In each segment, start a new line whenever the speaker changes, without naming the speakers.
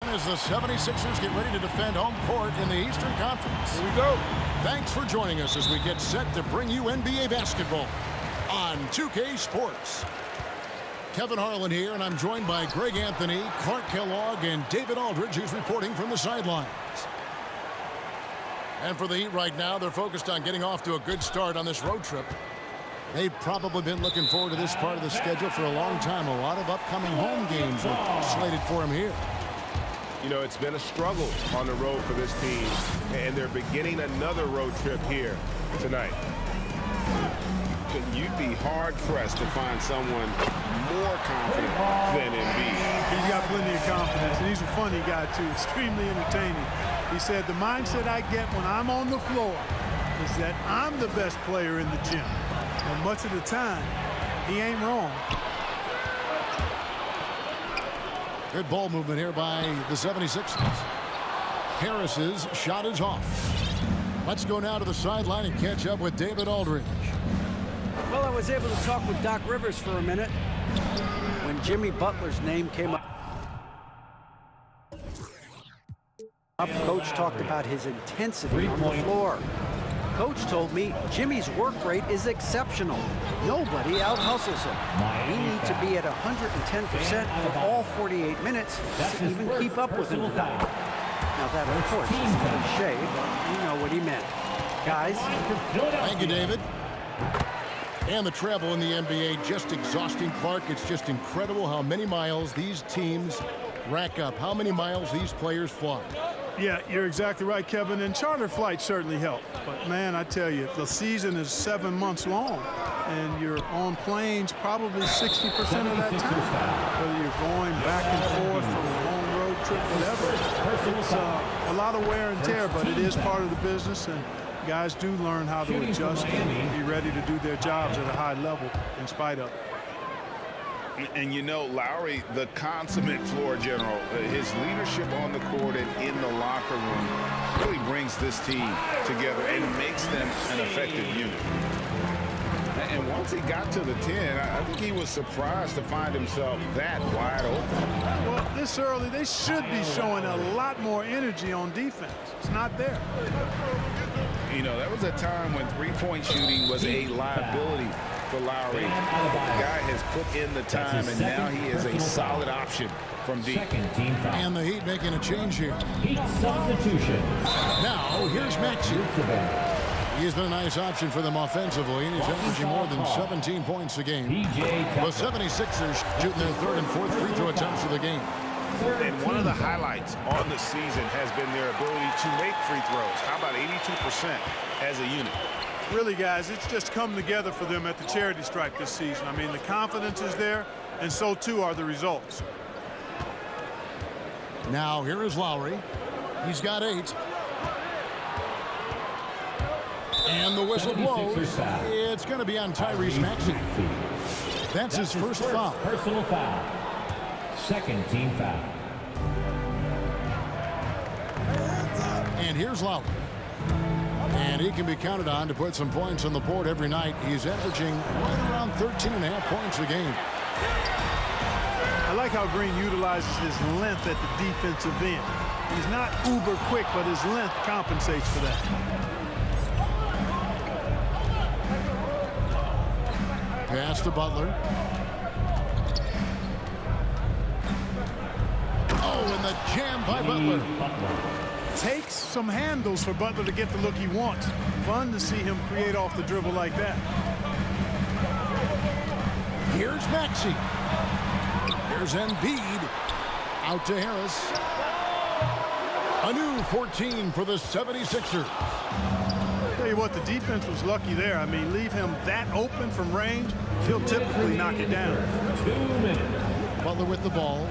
as the 76ers get ready to defend home court in the Eastern Conference.
Here we go.
Thanks for joining us as we get set to bring you NBA basketball on 2K Sports. Kevin Harlan here, and I'm joined by Greg Anthony, Clark Kellogg, and David Aldridge, who's reporting from the sidelines. And for the Heat right now, they're focused on getting off to a good start on this road trip. They've probably been looking forward to this part of the schedule for a long time. A lot of upcoming home games are slated for them here.
You know, it's been a struggle on the road for this team, and they're beginning another road trip here tonight.
You'd be hard-pressed to find someone more confident than Embiid.
He's got plenty of confidence, and he's a funny guy, too. Extremely entertaining. He said, the mindset I get when I'm on the floor is that I'm the best player in the gym. And much of the time, he ain't wrong.
Good ball movement here by the 76ers. Harris's shot is off. Let's go now to the sideline and catch up with David Aldridge.
Well, I was able to talk with Doc Rivers for a minute when Jimmy Butler's name came up. Coach talked about his intensity on the floor. Coach told me Jimmy's work rate is exceptional. Nobody out-hustles him. He needs to be at 110% for all 48 minutes to even keep up with him. Now that, of course, is cliche, but you know what he meant. Guys.
Thank you, David. And the travel in the NBA, just exhausting, Clark. It's just incredible how many miles these teams rack up, how many miles these players fly.
Yeah, you're exactly right, Kevin, and charter flights certainly help. But, man, I tell you, the season is 7 months long, and you're on planes probably 60% of that time, whether you're going back and forth from a long road trip, whatever. It's a lot of wear and tear, but it is part of the business, and guys do learn how to adjust and be ready to do their jobs at a high level in spite of it.
And you know, Lowry, the consummate floor general, his leadership on the court and in the locker room really brings this team together and makes them an effective unit. And once he got to the 10, I think he was surprised to find himself that wide open.
Well, this early, they should be showing a lot more energy on defense. It's not there.
You know, there was a time when three-point shooting was a liability for Lowry. The guy has put in the time, and now he is a solid option from deep.
And the Heat making a change here.
Heat substitution.
Now, here's Maxey. He's been a nice option for them offensively, and he's averaging more than 17 points a game. The 76ers shooting their third and fourth free throw attempts of the game.
And one of the highlights on the season has been their ability to make free throws. How about 82% as a unit?
Really, guys, it's just come together for them at the charity stripe this season. I mean, the confidence is there, and so too are the results.
Now, here is Lowry. He's got 8. And the whistle blows. It's going to be on Tyrese Maxey. That's his first foul.
Personal foul. Second team foul.
And here's Lowry. And he can be counted on to put some points on the board every night. He's averaging right around 13.5 points a game.
I like how Green utilizes his length at the defensive end. He's not uber quick, but his length compensates for that.
Pass to Butler. Oh, and the jam by Butler.
Takes some handles for Butler to get the look he wants. Fun to see him create off the dribble like that.
Here's Maxey. Here's Embiid. Out to Harris. A new 14 for the 76ers.
Tell you what, the defense was lucky there. I mean, leave him that open from range, he'll typically knock it down.
2 minutes.
Butler with the ball.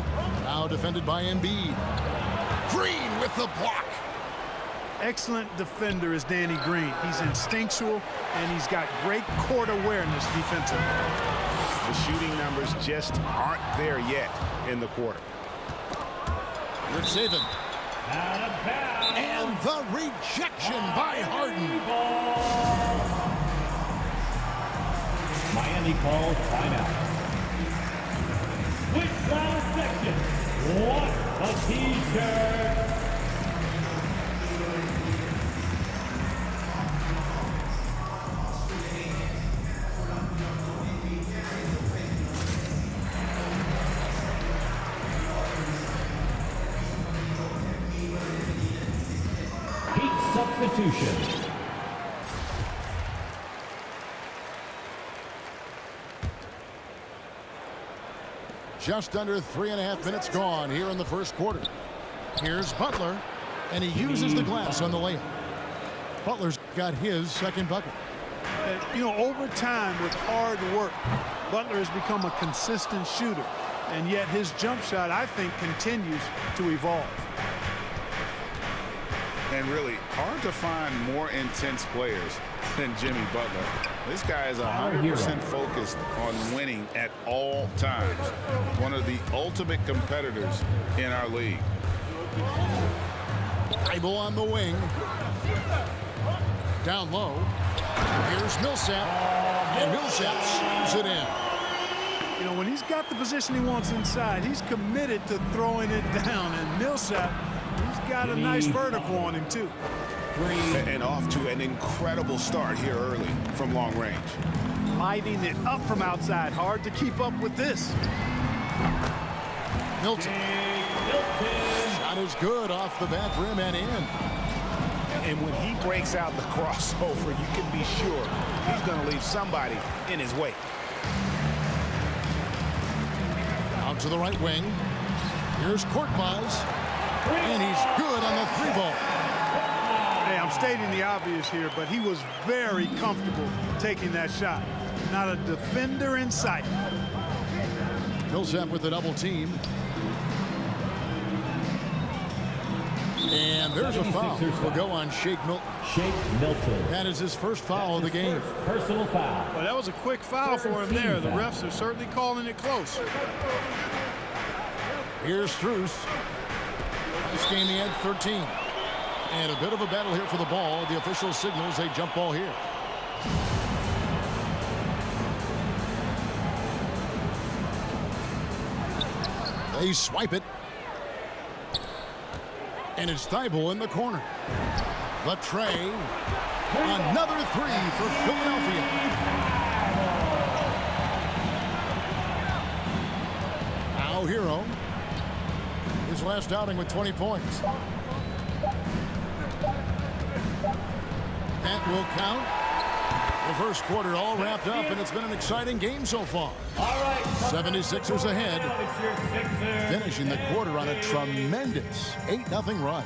Now defended by Embiid. Green with the block.
Excellent defender is Danny Green. He's instinctual, and he's got great court awareness defensively.
The shooting numbers just aren't there yet in the quarter.
Rick Saban. And the rejection by Harden.
Miami calls timeout. Which round section? 1. a T-shirt. Heat substitution.
Just under 3.5 minutes gone here in the first quarter. Here's Butler, and he uses the glass on the layup. Butler's got his second bucket.
You know, over time with hard work, Butler has become a consistent shooter, and yet his jump shot, I think, continues to evolve.
And really, hard to find more intense players than Jimmy Butler. This guy is 100% focused on winning at all times. One of the ultimate competitors in our league.
Thybulle on the wing. Down low. Here's Millsap. And Millsap slams it in.
You know, when he's got the position he wants inside, he's committed to throwing it down. And Millsap, he's got a nice vertical on him, too.
And off to an incredible start here early from long range.
Lighting it up from outside. Hard to keep up with this.
Milton. Shot is good off the back rim and in.
And when he breaks out the crossover, you can be sure he's going to leave somebody in his way.
Out to the right wing. Here's Korkmaz. And he's good on the three ball.
Hey, I'm stating the obvious here, but he was very comfortable taking that shot. Not a defender in sight.
Millsap with the double team. And there's a foul. Will go on Shake Milton.
Shake Milton.
That is his first foul of the game.
Personal foul.
Well, that was a quick foul for him there. The refs are certainly calling it close.
Here's Strus. This game he had 13. And a bit of a battle here for the ball. The official signals a jump ball here. They swipe it. And it's Thybulle in the corner. The tray. Another three for Philadelphia. Now Hero. His last outing with 20 points. That will count. The first quarter all wrapped up, and it's been an exciting game so far.
All right.
76ers ahead.
It's your Sixers.
Finishing the quarter on a tremendous 8-0 run.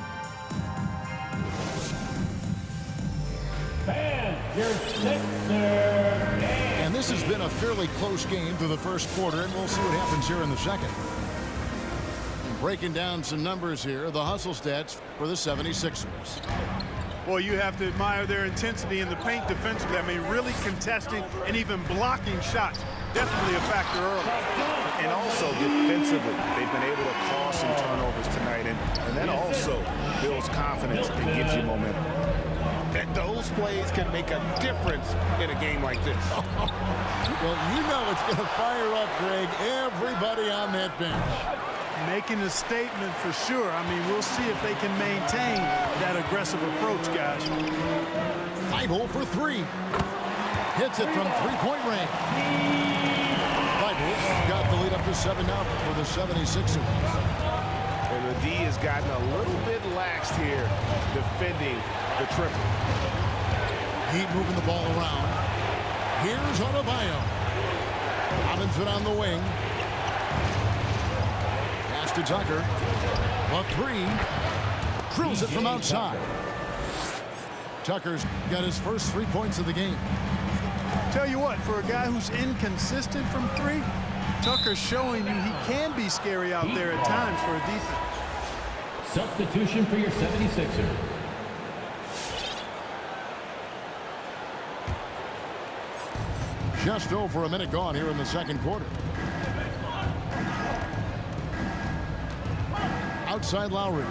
Fans, your Sixers.
And this has been a fairly close game through the first quarter, and we'll see what happens here in the second. And breaking down some numbers here, the hustle stats for the 76ers.
Well, you have to admire their intensity in the paint defensively. I mean, really contesting and even blocking shots. Definitely a factor early.
And also defensively, they've been able to cause some turnovers tonight. And that also builds confidence and gives you momentum. And those plays can make a difference in a game like this.
Well, you know it's going to fire up, Greg, everybody on that bench.
Making a statement for sure. I mean, we'll see if they can maintain that aggressive approach, guys.
Thybulle for three. Hits it from three-point range. Thybulle got the lead up to 7 now for the 76ers.
And the D has gotten a little bit laxed here defending the triple.
Heat moving the ball around. Here's Adebayo. Robinson on the wing. Pass to Tucker. A three. Drills it from outside. Tucker's got his first 3 points of the game.
Tell you what, for a guy who's inconsistent from three, Tucker's showing you he can be scary out there at times for a defense.
Substitution for your 76ers.
Just over a minute gone here in the second quarter. Outside Lowry.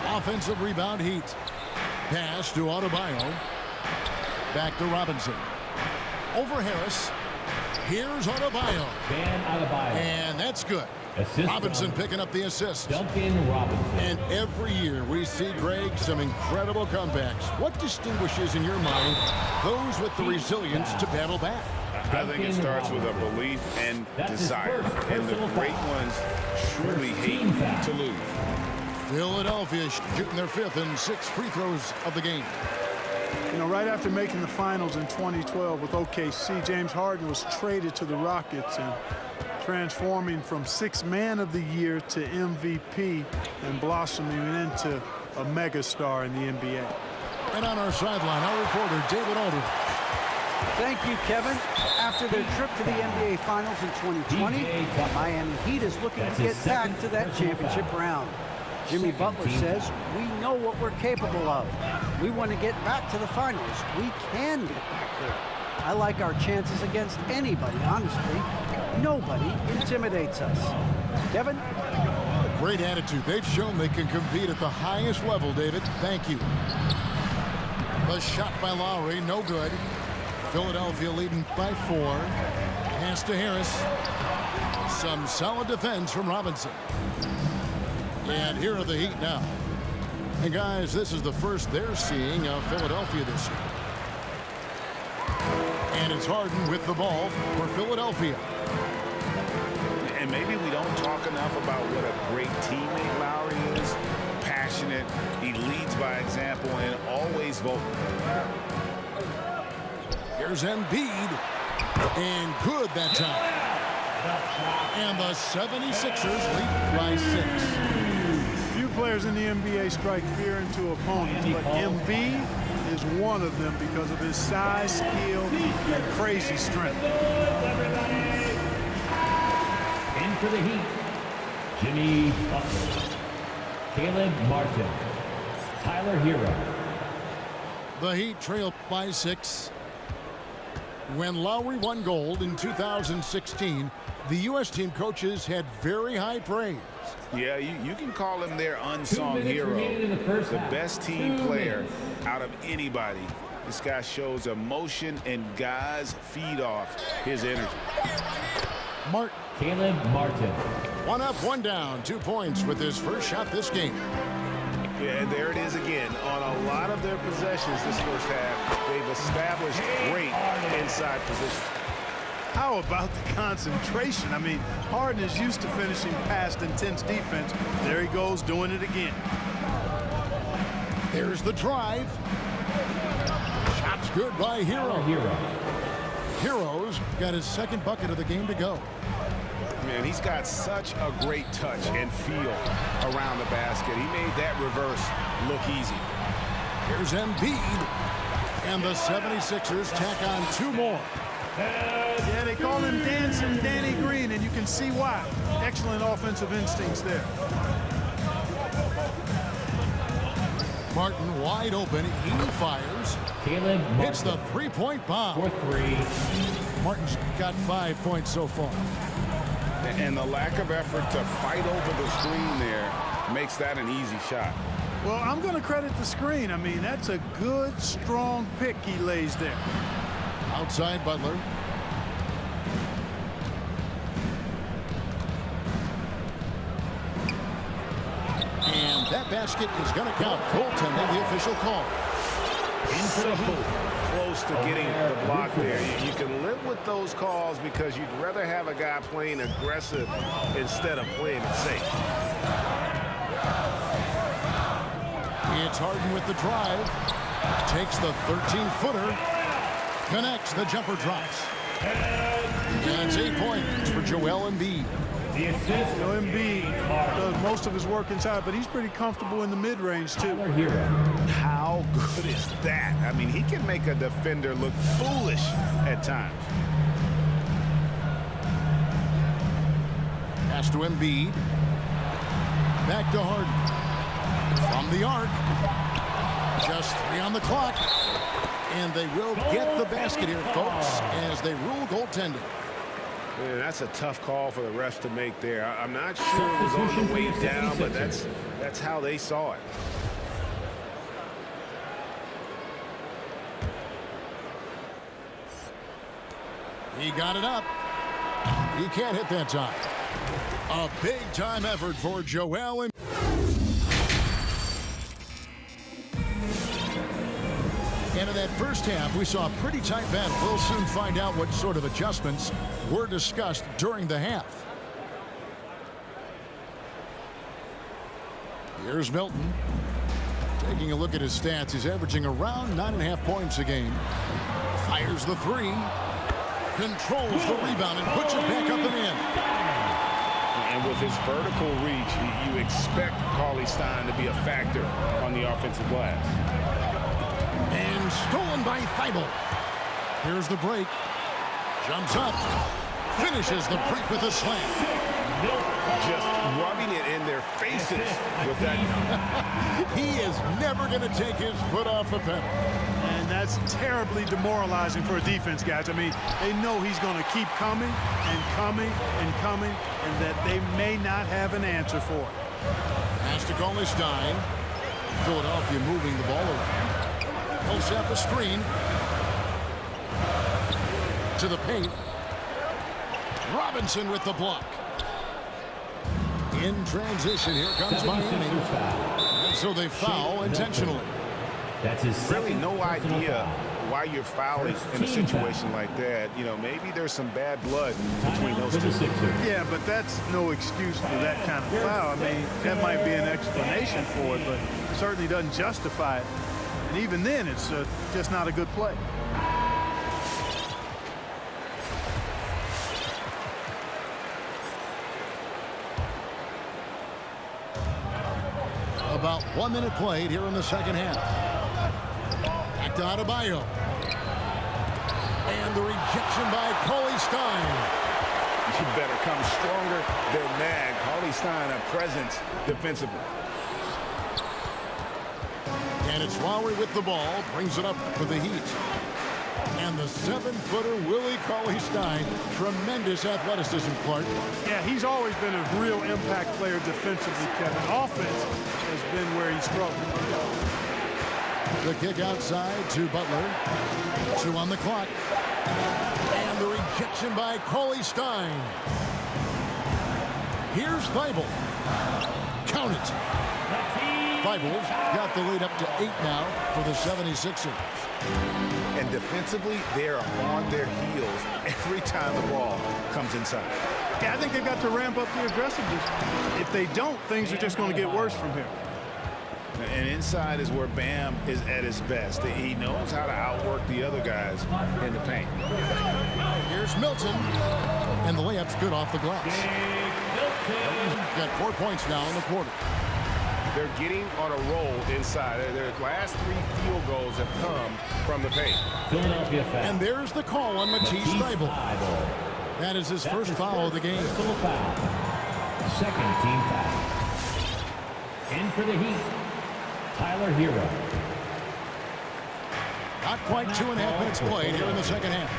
Offensive rebound Heat. Pass to Adebayo. Back to Robinson. Over Harris. Here's Adebayo.
Bam Adebayo.
And that's good. Robinson picking up the assist.
Duncan Robinson.
And every year we see, Greg, some incredible comebacks. What distinguishes, in your mind, those with the resilience to battle back?
I think it starts with a belief and desire. And the great ones truly hate to lose.
Philadelphia shooting their 5th and 6th free throws of the game.
You know, right after making the finals in 2012 with OKC, James Harden was traded to the Rockets and transforming from 6th Man of the Year to MVP and blossoming into a megastar in the NBA.
And on our sideline, our reporter, David Aldridge.
Thank you, Kevin. After their trip to the NBA Finals in 2020, the Miami Heat is looking to get back to that championship round. Jimmy Butler says, we know what we're capable of. We want to get back to the finals. We can get back there. I like our chances against anybody, honestly. Nobody intimidates us. Kevin?
Great attitude. They've shown they can compete at the highest level, David. Thank you. The shot by Lowry, no good. Philadelphia leading by 4. Pass to Harris. Some solid defense from Robinson. And here are the Heat now. And guys, this is the first they're seeing of Philadelphia this year. And it's Harden with the ball for Philadelphia.
And maybe we don't talk enough about what a great teammate Lowry is. Passionate, he leads by example, and always vocal.
Here's Embiid. And good that time. And the 76ers lead by 6.
Few players in the NBA strike fear into opponents, but Embiid is one of them because of his size, skill, and crazy strength.
In for the Heat, Jimmy Butler, Caleb Martin, Tyler Hero.
The Heat trail by 6. When Lowry won gold in 2016, the U.S. team coaches had very high praise.
Yeah, you can call him their unsung hero. The best team player out of anybody. This guy shows emotion, and guys feed off his energy.
Martin.
Caleb Martin.
1 up, 1 down. 2 points with his first shot this game.
Yeah, and there it is again. On a lot of their possessions this first half, they've established great inside position.
How about the concentration? I mean, Harden is used to finishing past intense defense. There he goes, doing it again.
There's the drive. Shot's good by Hero. Hero's got his 2nd bucket of the game to go.
Man, he's got such a great touch and feel around the basket. He made that reverse look easy.
Here's Embiid. And the 76ers tack on 2 more.
Yeah, they call him Dancing Danny Green, and you can see why. Excellent offensive instincts there.
Martin wide open. He fires.
Caleb Martin.
Hits the 3-point bomb.
For 3.
Martin's got 5 points so far.
And the lack of effort to fight over the screen there makes that an easy shot.
Well, I'm going to credit the screen. I mean, that's a good, strong pick he lays there.
Outside Butler. And that basket is going to count. Goaltending, the official call.
Close to getting the block there. You can live with those calls because you'd rather have a guy playing aggressive instead of playing it safe.
It's Harden with the drive. Takes the 13-footer. Connects. The jumper drops. And it's 8 points for Joel Embiid.
The assist.
You know, Embiid does most of his work inside, but he's pretty comfortable in the mid-range, too.
Tyler Hero.
How good is that? I mean, he can make a defender look foolish at times.
Pass to Embiid. Back to Harden. From the arc. Just 3 on the clock. And they will get the basket here, folks, as they rule goaltending.
Man, that's a tough call for the refs to make there. I'm not sure it was on the way down, but that's how they saw it.
He got it up. He can't hit that time. A big-time effort for Joel Embiid. And in that first half, we saw a pretty tight battle. We'll soon find out what sort of adjustments were discussed during the half. Here's Milton. Taking a look at his stats, he's averaging around 9.5 points a game. Fires the three. Controls the rebound and puts it back up and in.
And with his vertical reach, you expect Cauley-Stein to be a factor on the offensive glass.
And stolen by Thibault. Here's the break. Jumps up. Finishes the break with a slam.
Just rubbing it in their faces with that.
He is never going to take his foot off the pedal.
And that's terribly demoralizing for a defense, guys. I mean, they know he's going to keep coming and coming and coming, and that they may not have an answer for it.
Pass to Cauley-Stein. Philadelphia moving the ball around. Pulls up a screen. To the paint. Robinson with the block. In transition, here comes Miami. And so they foul intentionally.
That's his
Really no idea why you're fouling in a situation like that. You know, maybe there's some bad blood between those two.
Yeah, but that's no excuse for that kind of foul. I mean, that might be an explanation for it, but certainly doesn't justify it. And even then, it's just not a good play.
About 1 minute played here in the second half. Back to Adebayo. And the rejection by Cauley-Stein.
You better come stronger than that. Cauley-Stein, a presence defensively.
And it's Lowry with the ball. Brings it up for the Heat. And the 7-footer Willie Cauley-Stein. Tremendous athleticism, Clark.
Yeah, he's always been a real impact player defensively, Kevin. Offense has been where he's struggled.
The kick outside to Butler. 2 on the clock. And the rejection by Cauley-Stein. Here's Thibault. Count it. Thibault got the lead up to 8 now for the 76ers.
And defensively, they are on their heels every time the ball comes inside.
Yeah, I think they've got to ramp up the aggressiveness. If they don't, things are just going to get worse from here.
And inside is where Bam is at his best. He knows how to outwork the other guys in the paint.
Here's Milton. And the layup's good off the glass. Got 4 points now in the quarter.
They're getting on a roll inside. Their last 3 field goals have come from the paint.
Philadelphia foul.
And there's the call on Matisse Thybulle. That is his first foul of the game.
Personal foul. Second team foul. In for the Heat, Tyler Hero.
Not quite 2.5 minutes played here in the second half.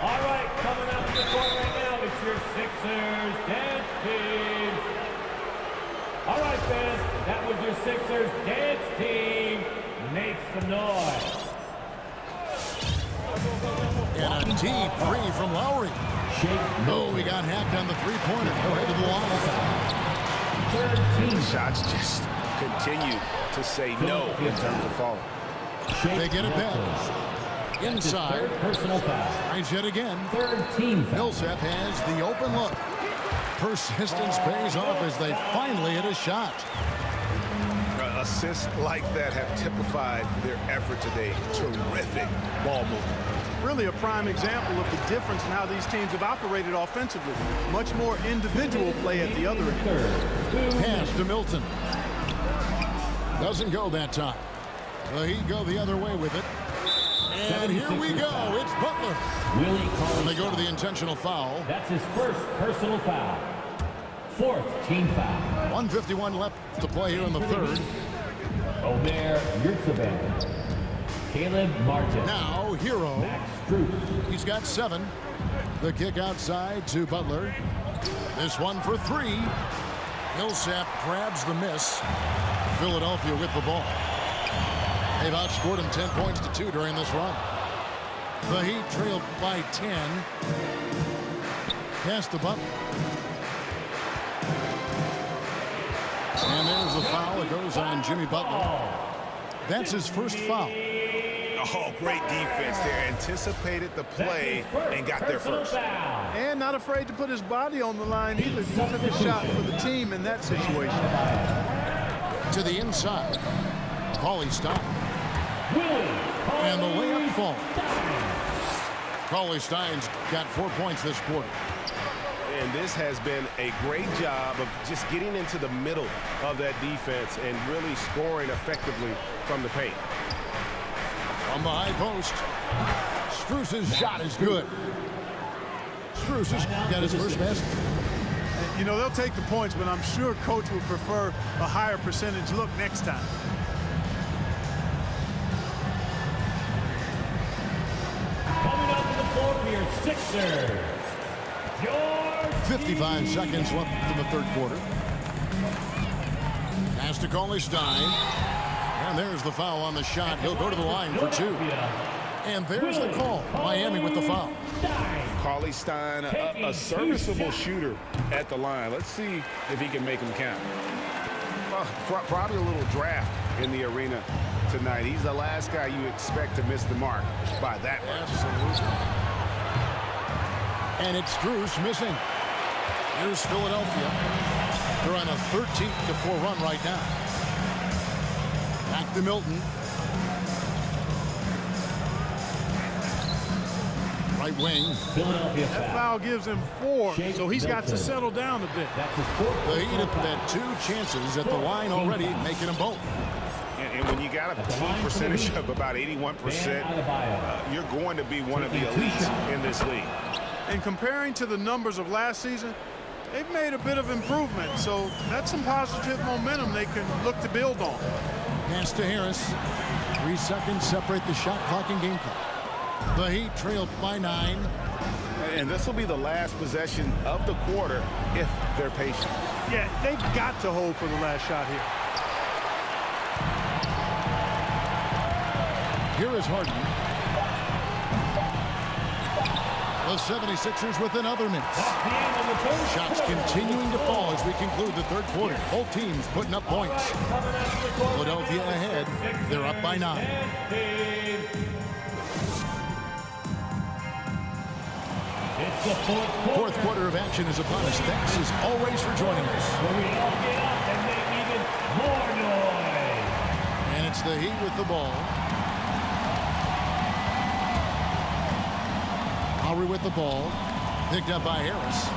All right, coming out to the court right now, it's your Sixers dance team. All right, fans, that was your Sixers dance team. Make some noise.
And a deep three from Lowry. No, he got hacked on the three-pointer. Go ahead to the line.
Third team.
Shots just continue to say no in terms of falling.
They get it back. Inside.
Third personal foul.
Tries yet again.
Third team foul.
Millsap has the open look. Persistence pays off as they finally hit a shot.
Assists like that have typified their effort today. Terrific ball movement.
Really a prime example of the difference in how these teams have operated offensively. Much more individual play at the other end.
Pass to Milton. Doesn't go that time. The Heat go the other way with it. And here we go. It's Butler. And they go to the intentional foul.
That's his first personal foul. Fourth team foul.
1:51 left to play here in the third.
Omer Yurtseven. Caleb Martin.
Now, Hero.
Max Strus.
He's got 7. The kick outside to Butler. This one for 3. Millsap grabs the miss. Philadelphia with the ball. They've outscored him 10 points to 2 during this run. The Heat trailed by 10. Pass to Butler. the foul. It goes on Jimmy Butler. That's his first foul.
Oh, great defense there. Anticipated the play and got there first.
And not afraid to put his body on the line either. He took a shot for the team in that situation.
To the inside. Cauley-Stein. And the layup falls. Cauley-Stein's got 4 points this quarter.
And this has been a great job of just getting into the middle of that defense and really scoring effectively from the paint.
From the high post, Strus's shot is good. Strus has got his first basket.
You know, they'll take the points, but I'm sure coach would prefer a higher percentage look next time.
Coming up to the floor for your Sixers, George
55 seconds left in the third quarter. Pass to Cauley-Stein. And there's the foul on the shot. He'll go to the line for 2. And there's the call. Miami with the foul.
Cauley-Stein, a serviceable shooter at the line. Let's see if he can make him count. Probably a little draft in the arena tonight. He's the last guy you expect to miss the mark by that much.
Absolutely. And it's Strus missing. Here's Philadelphia. They're on a 13-4 run right now. Back to Milton. Right wing.
Philadelphia
That foul gives him 4, so he's got to settle down a bit.
The Heat have had 2 chances at the line already, making them both.
And when you got a team percentage of about 81%, you're going to be one of the elites in this league.
And comparing to the numbers of last season, they've made a bit of improvement, so that's some positive momentum they can look to build on.
Pass to Harris. 3 seconds separate the shot clock and game clock. The Heat trailed by 9.
And this will be the last possession of the quarter if they're patient.
Yeah, they've got to hold for the last shot here.
Here is Harden. The 76ers with another miss. Shots continuing to fall as we conclude the third quarter. Both teams putting up points. Philadelphia ahead. They're up by 9.
It's the
Fourth quarter of action is upon us. Thanks as always for joining us.
Where we all get up and make even more noise.
And it's the Heat with the ball. Lowry with the ball. Picked up by Harris.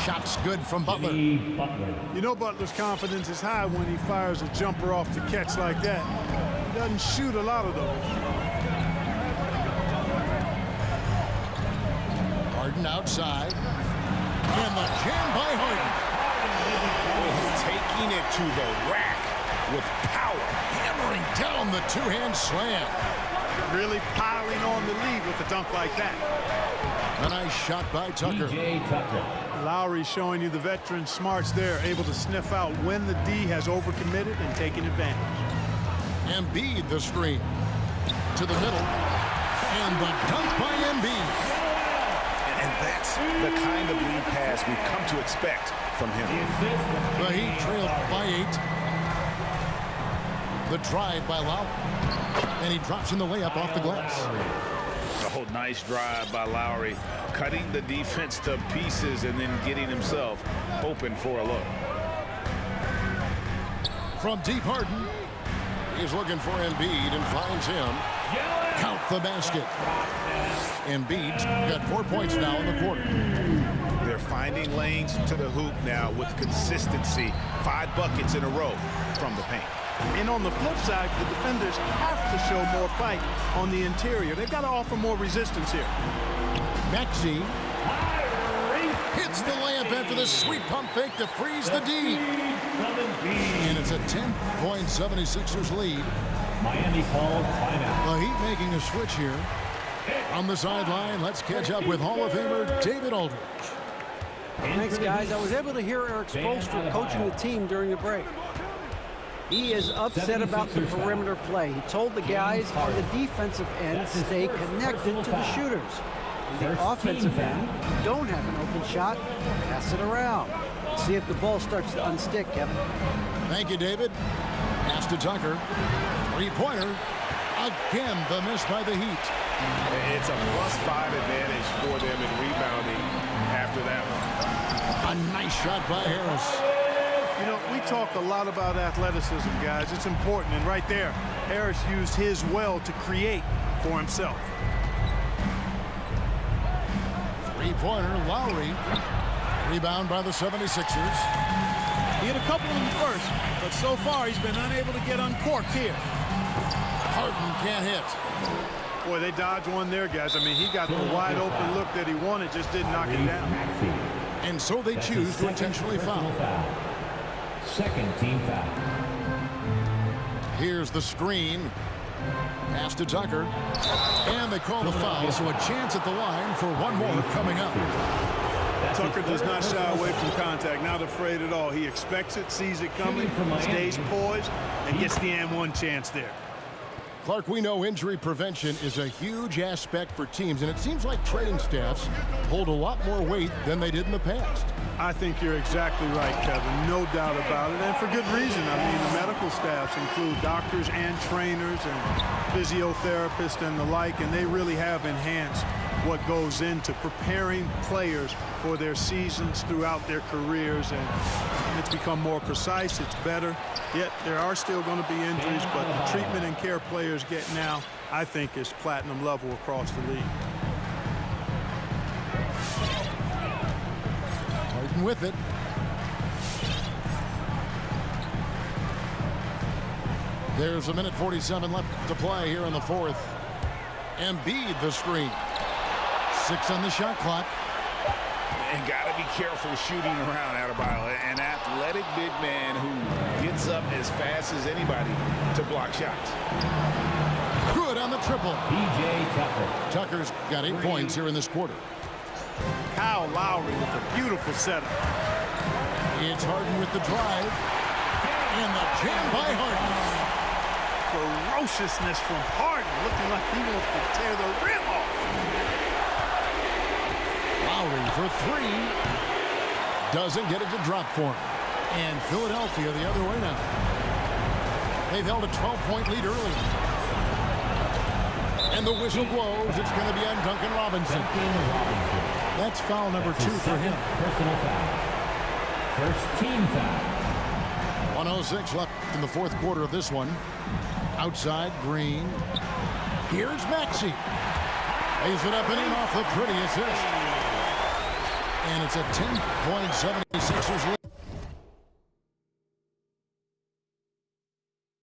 Shot's good from Butler.
You know Butler's confidence is high when he fires a jumper off the catch like that. He doesn't shoot a lot of those.
Harden outside. And the jam by Harden.
Taking it to the rack with power.
Hammering down the two-hand slam.
Really piling on the lead with a dunk like that.
A nice shot by Tucker.
Lowry showing you the veteran smarts there, able to sniff out when the D has overcommitted and taken advantage.
Embiid the screen. To the middle. And the dunk by Embiid.
And that's the kind of lead pass we've come to expect from him.
The Heat trailed by 8. The drive by Lowry. And he drops in the layup off the glass.
Oh, nice drive by Lowry. Cutting the defense to pieces and then getting himself open for a look.
From deep, Harden. He's looking for Embiid and finds him. Count the basket. Embiid's got 4 points now in the quarter.
They're finding lanes to the hoop now with consistency. 5 buckets in a row from the paint.
And on the flip side, the defenders have to show more fight on the interior. They've got to offer more resistance here.
Maxey hits the layup after the sweet pump fake to freeze the D. And it's a 10-point 76ers lead.
Miami calls timeout.
The Heat making a switch here. On the sideline, let's catch up with Hall of Famer David Aldridge.
Thanks, guys. I was able to hear Eric Spoelstra coaching the team during the break. He is upset about the perimeter play. He told the guys on the defensive end stay connected to the shooters. On the offensive end, if you don't have an open shot, pass it around. See if the ball starts to unstick, Kevin.
Thank you, David. Pass to Tucker. Three-pointer. Again, the miss by the Heat.
It's a +5 advantage for them in rebounding after that one.
A nice shot by Harris.
You know, we talk a lot about athleticism, guys. It's important. And right there, Harris used his well to create for himself.
Three-pointer, Lowry. Rebound by the 76ers.
He had a couple in the first, but so far he's been unable to get uncorked here.
Harden can't hit.
Boy, they dodged one there, guys. I mean, he got the wide open look that he wanted, just didn't knock it down.
And so they choose to intentionally foul.
Second team foul.
Here's the screen. Pass to Tucker. And they call the foul, so a chance at the line for one more coming up.
Tucker does not shy away from contact, not afraid at all. He expects it, sees it coming, stays poised, and gets the and one chance there.
Clark, we know injury prevention is a huge aspect for teams, and it seems like training staffs hold a lot more weight than they did in the past.
I think you're exactly right, Kevin. No doubt about it, and for good reason. I mean, the medical staffs include doctors and trainers and physiotherapists and the like, and they really have enhanced what goes into preparing players for their seasons throughout their careers, and it's become more precise, it's better. Yet there are still going to be injuries, but the treatment and care players get now, I think, is platinum level across the league.
Harden with it. There's a minute 47 left to play here in the fourth. Embiid the screen. 6 on the shot clock.
And got to be careful shooting around Adebayo. An athletic big man who gets up as fast as anybody to block shots.
Good on the triple.
P.J. Tucker.
Tucker's got 8 points here in this quarter.
Kyle Lowry with a beautiful setup.
It's Harden with the drive. And the jam by Harden.
Ferociousness from Harden, looking like he wants to tear the rim off.
Lowry for 3. Doesn't get it to drop for him. And Philadelphia the other way now. They've held a 12-point lead early. And the whistle blows. It's going to be on Duncan Robinson. That's foul number 2 for him.
Personal foul. First team foul.
1:06 left in the fourth quarter of this one. Outside, Green. Here's Maxey. Lays it up and in off the pretty assist. And it's a 10-point 76ers lead.